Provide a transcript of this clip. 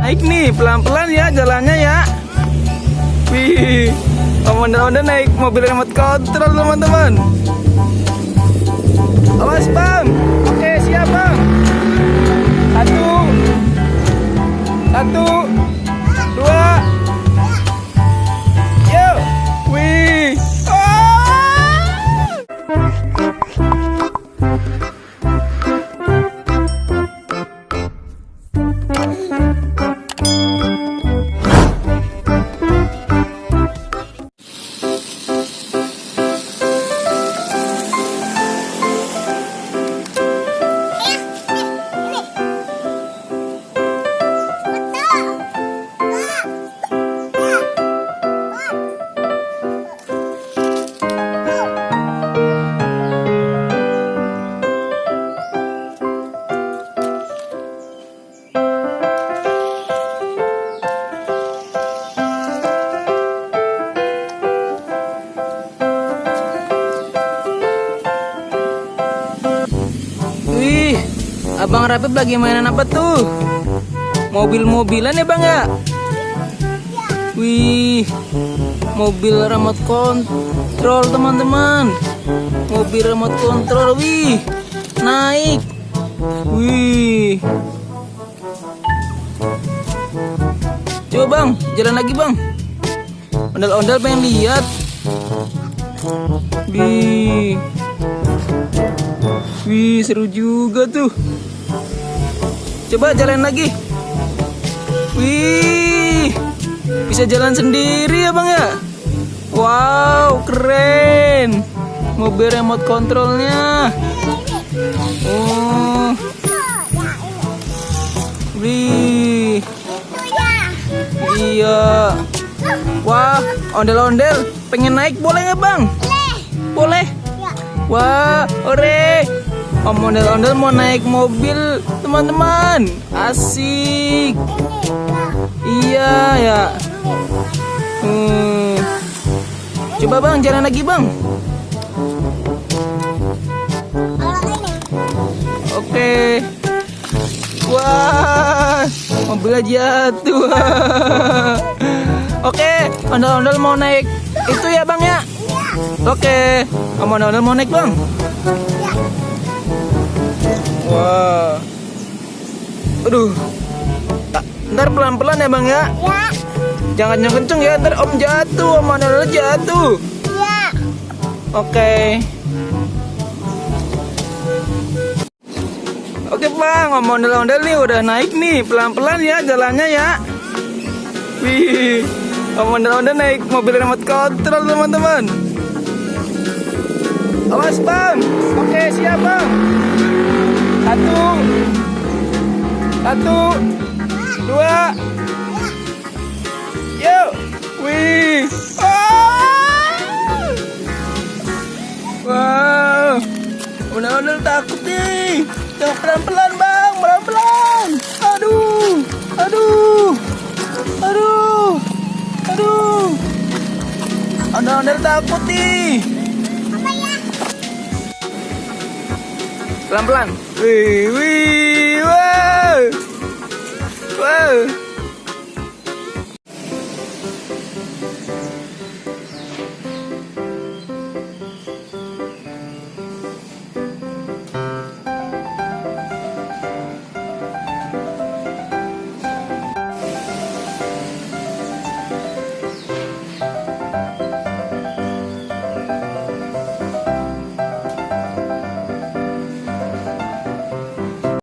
Naik nih, pelan-pelan ya jalannya ya. Wih, ondel-ondel naik mobil remote control teman-teman. Awas bang. Oke siap bang. Satu, dua, yuk. Wih. Wih, Abang Rapip lagi mainan apa tuh? Mobil-mobilan ya bang ya? Wih, mobil remote control teman-teman. Mobil remote control, wih, naik. Wih. Coba bang, jalan lagi bang. Ondel-ondel pengen lihat. Wih. Wih, seru juga tuh. Coba jalan lagi. Wih, bisa jalan sendiri ya bang ya? Wow, keren. Mobil remote controlnya. Oh. Wih. Iya. Wah, ondel-ondel pengen naik boleh nggak bang? Boleh. Wah, ore. Om ondel-ondel mau naik mobil teman-teman. Asik. Iya ya. Coba bang jalan lagi bang. Oke. Wah, mobilnya jatuh. Oke, ondel-ondel mau naik itu ya bang ya. Oke, om ondel-ondel mau naik bang. Wah. Aduh. Ntar pelan-pelan ya bang ya. Jangan yang kenceng ya, ntar om jatuh, om ondel jatuh. Oke. Oke bang, om ondel nih udah naik nih, pelan-pelan ya jalannya ya. Wih, om ondel naik mobil remote control teman-teman. Awas bang. Oke siap bang. Satu, dua, yuk. Wih. Wow. Ondel takut nih. Jangan pelan-pelan bang, pelan-pelan. Aduh. Ondel takut nih. Pelan-pelan. Wih, wow.